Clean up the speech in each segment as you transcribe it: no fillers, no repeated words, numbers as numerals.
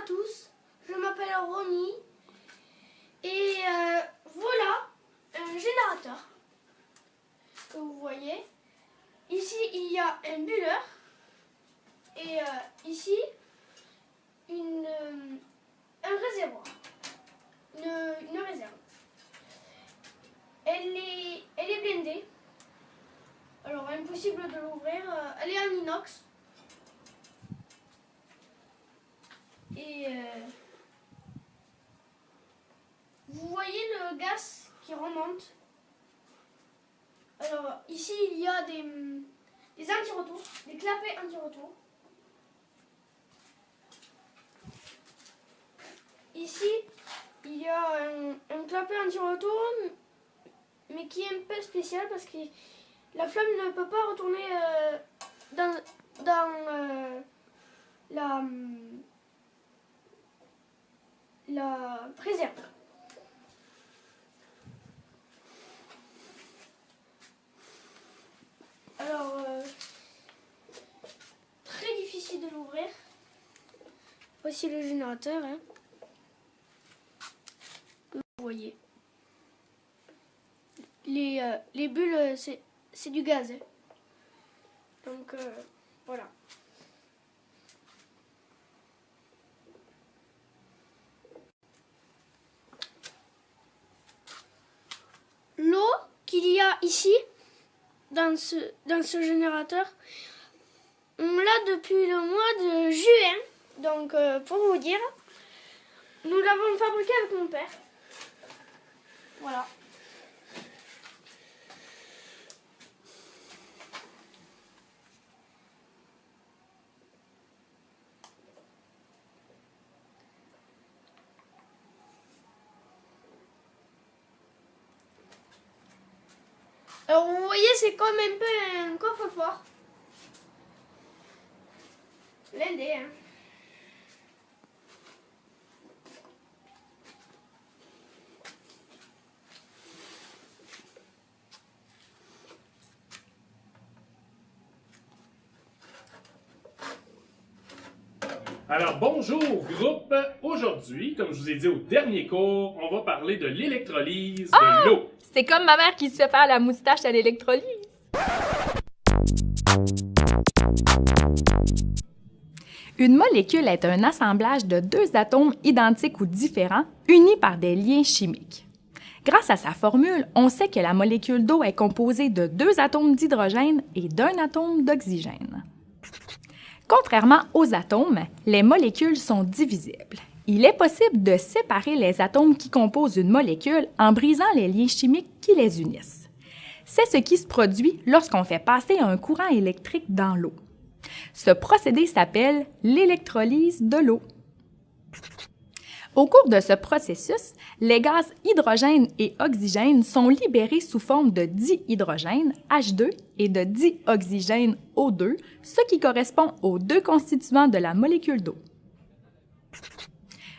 tous, je m'appelle Ronnie et voilà un générateur que vous voyez. Ici il y a un bulleur et ici un réservoir, une réserve. Elle est blindée, alors impossible de l'ouvrir, elle est en inox. Et vous voyez le gaz qui remonte. Alors ici il y a des anti-retours, des clapets anti-retours. Ici il y a un clapet anti-retour, mais qui est un peu spécial parce que la flamme ne peut pas retourner dans la préserve. Alors, très difficile de l'ouvrir. Voici le générateur, hein, que vous voyez. Les bulles, c'est du gaz. Hein. Donc, voilà. L'eau qu'il y a ici, dans ce générateur, on l'a depuis le mois de juin. Donc, pour vous dire, nous l'avons fabriqué avec mon père. Voilà. Alors vous voyez, c'est comme un peu un coffre-fort. Blindé, hein. Alors bonjour groupe, aujourd'hui, comme je vous ai dit au dernier cours, on va parler de l'électrolyse de l'eau. C'est comme ma mère qui se fait faire la moustache à l'électrolyse. Une molécule est un assemblage de deux atomes identiques ou différents, unis par des liens chimiques. Grâce à sa formule, on sait que la molécule d'eau est composée de deux atomes d'hydrogène et d'un atome d'oxygène. Contrairement aux atomes, les molécules sont divisibles. Il est possible de séparer les atomes qui composent une molécule en brisant les liens chimiques qui les unissent. C'est ce qui se produit lorsqu'on fait passer un courant électrique dans l'eau. Ce procédé s'appelle l'électrolyse de l'eau. Au cours de ce processus, les gaz hydrogène et oxygène sont libérés sous forme de dihydrogène, H2, et de dioxygène, O2, ce qui correspond aux deux constituants de la molécule d'eau.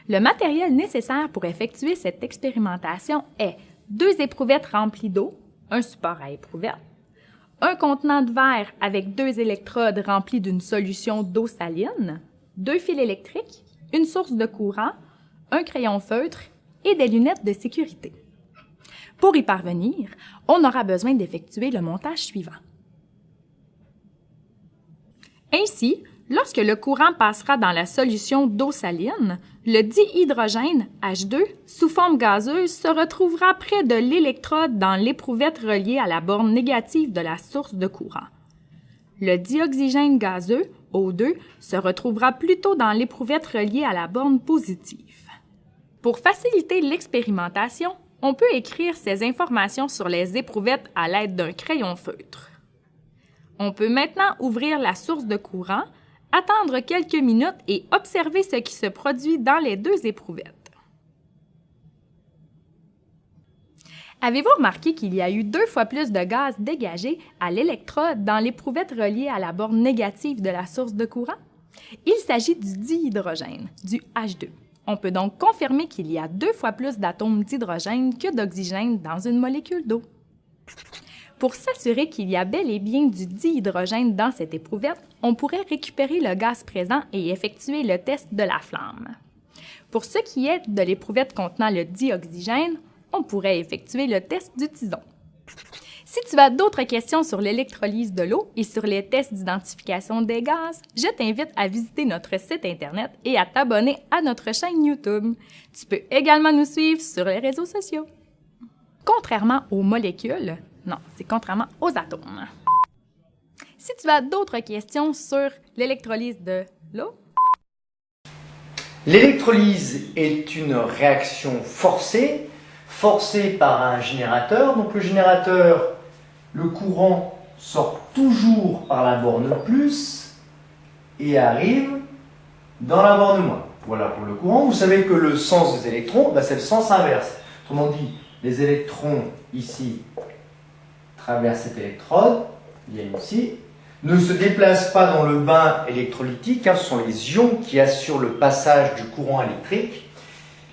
Le matériel nécessaire pour effectuer cette expérimentation est deux éprouvettes remplies d'eau, un support à éprouvettes, un contenant de verre avec deux électrodes remplies d'une solution d'eau saline, deux fils électriques, une source de courant, un crayon feutre et des lunettes de sécurité. Pour y parvenir, on aura besoin d'effectuer le montage suivant. Ainsi, lorsque le courant passera dans la solution d'eau saline, le dihydrogène, H2, sous forme gazeuse, se retrouvera près de l'électrode dans l'éprouvette reliée à la borne négative de la source de courant. Le dioxygène gazeux, O2, se retrouvera plutôt dans l'éprouvette reliée à la borne positive. Pour faciliter l'expérimentation, on peut écrire ces informations sur les éprouvettes à l'aide d'un crayon feutre. On peut maintenant ouvrir la source de courant, attendre quelques minutes et observer ce qui se produit dans les deux éprouvettes. Avez-vous remarqué qu'il y a eu 2 fois plus de gaz dégagé à l'électrode dans l'éprouvette reliée à la borne négative de la source de courant? Il s'agit du dihydrogène, du H2. On peut donc confirmer qu'il y a 2 fois plus d'atomes d'hydrogène que d'oxygène dans une molécule d'eau. Pour s'assurer qu'il y a bel et bien du dihydrogène dans cette éprouvette, on pourrait récupérer le gaz présent et effectuer le test de la flamme. Pour ce qui est de l'éprouvette contenant le dioxygène, on pourrait effectuer le test du tison. Si tu as d'autres questions sur l'électrolyse de l'eau et sur les tests d'identification des gaz, je t'invite à visiter notre site Internet et à t'abonner à notre chaîne YouTube. Tu peux également nous suivre sur les réseaux sociaux. Contrairement aux molécules, non, c'est contrairement aux atomes. Si tu as d'autres questions sur l'électrolyse de l'eau, l'électrolyse est une réaction forcée par un générateur. Donc le générateur, le courant sort toujours par la borne plus et arrive dans la borne moins. Voilà pour le courant. Vous savez que le sens des électrons, c'est le sens inverse. Autrement dit, les électrons ici traversent cette électrode, viennent ici, ne se déplacent pas dans le bain électrolytique, ce sont les ions qui assurent le passage du courant électrique,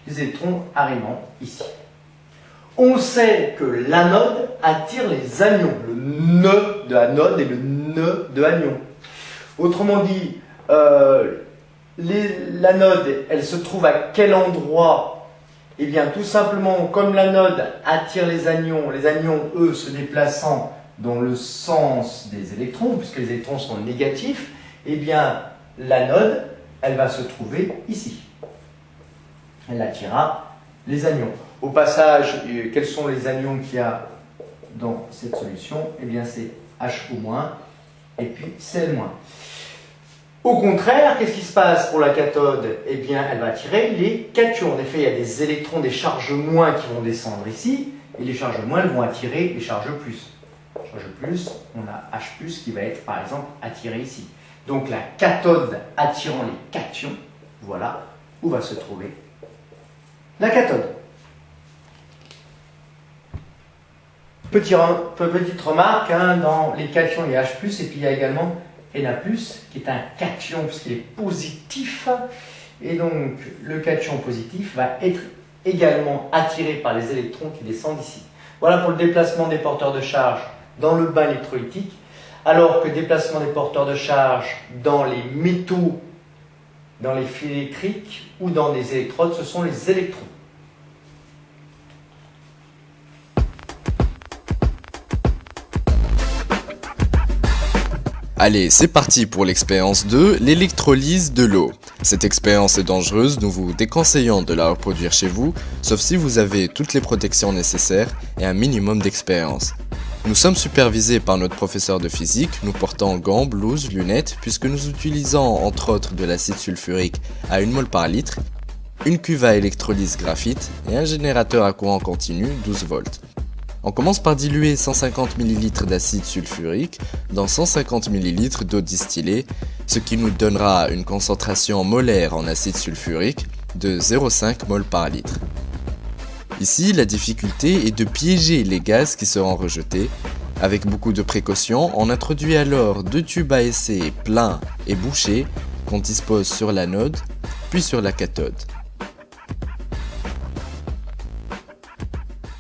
les électrons arrivant ici. On sait que l'anode attire les anions, le nœud de anode et le nœud de anion. Autrement dit, l'anode, elle se trouve à quel endroit? Eh bien, tout simplement, comme l'anode attire les anions, eux, se déplaçant dans le sens des électrons, puisque les électrons sont négatifs, eh bien, l'anode, elle va se trouver ici. Elle attirera les anions. Au passage, quels sont les anions qu'il y a dans cette solution? Eh bien, c'est HO- et puis Cl-. Au contraire, qu'est-ce qui se passe pour la cathode? Eh bien, elle va attirer les cations. En effet, il y a des électrons, des charges moins qui vont descendre ici, et les charges moins, elles vont attirer les charges plus. Charge plus, on a H+, qui va être, par exemple, attiré ici. Donc, la cathode attirant les cations, voilà où va se trouver la cathode. Petite remarque, dans les cations, il y a H+, et puis il y a également Na+, qui est un cation, puisqu'il est positif. Et donc, le cation positif va être également attiré par les électrons qui descendent ici. Voilà pour le déplacement des porteurs de charge dans le bain électrolytique, alors que le déplacement des porteurs de charge dans les métaux, dans les fils électriques ou dans les électrodes, ce sont les électrons. Allez, c'est parti pour l'expérience 2, l'électrolyse de l'eau. Cette expérience est dangereuse, nous vous déconseillons de la reproduire chez vous, sauf si vous avez toutes les protections nécessaires et un minimum d'expérience. Nous sommes supervisés par notre professeur de physique, nous portons gants, blouses, lunettes, puisque nous utilisons entre autres de l'acide sulfurique à 1 mol par litre, une cuve à électrolyse graphite et un générateur à courant continu 12 volts. On commence par diluer 150 ml d'acide sulfurique dans 150 ml d'eau distillée, ce qui nous donnera une concentration molaire en acide sulfurique de 0,5 mol par litre. Ici, la difficulté est de piéger les gaz qui seront rejetés. Avec beaucoup de précautions, on introduit alors 2 tubes à essai pleins et bouchés qu'on dispose sur l'anode, puis sur la cathode.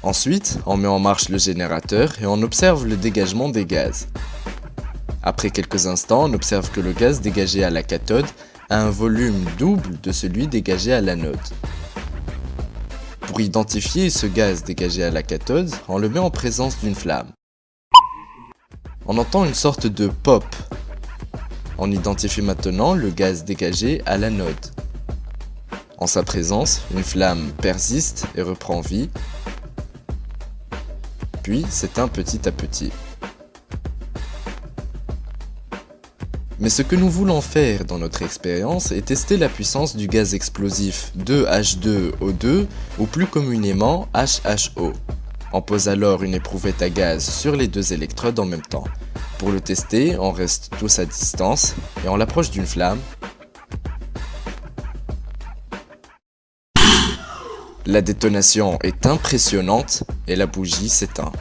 Ensuite, on met en marche le générateur et on observe le dégagement des gaz. Après quelques instants, on observe que le gaz dégagé à la cathode a un volume double de celui dégagé à l'anode. Pour identifier ce gaz dégagé à la cathode, on le met en présence d'une flamme. On entend une sorte de pop. On identifie maintenant le gaz dégagé à l'anode. En sa présence, une flamme persiste et reprend vie, puis s'éteint petit à petit. Mais ce que nous voulons faire dans notre expérience est tester la puissance du gaz explosif 2H2O2 ou plus communément HHO. On pose alors une éprouvette à gaz sur les 2 électrodes en même temps. Pour le tester, on reste tous à distance et on l'approche d'une flamme. La détonation est impressionnante et la bougie s'éteint.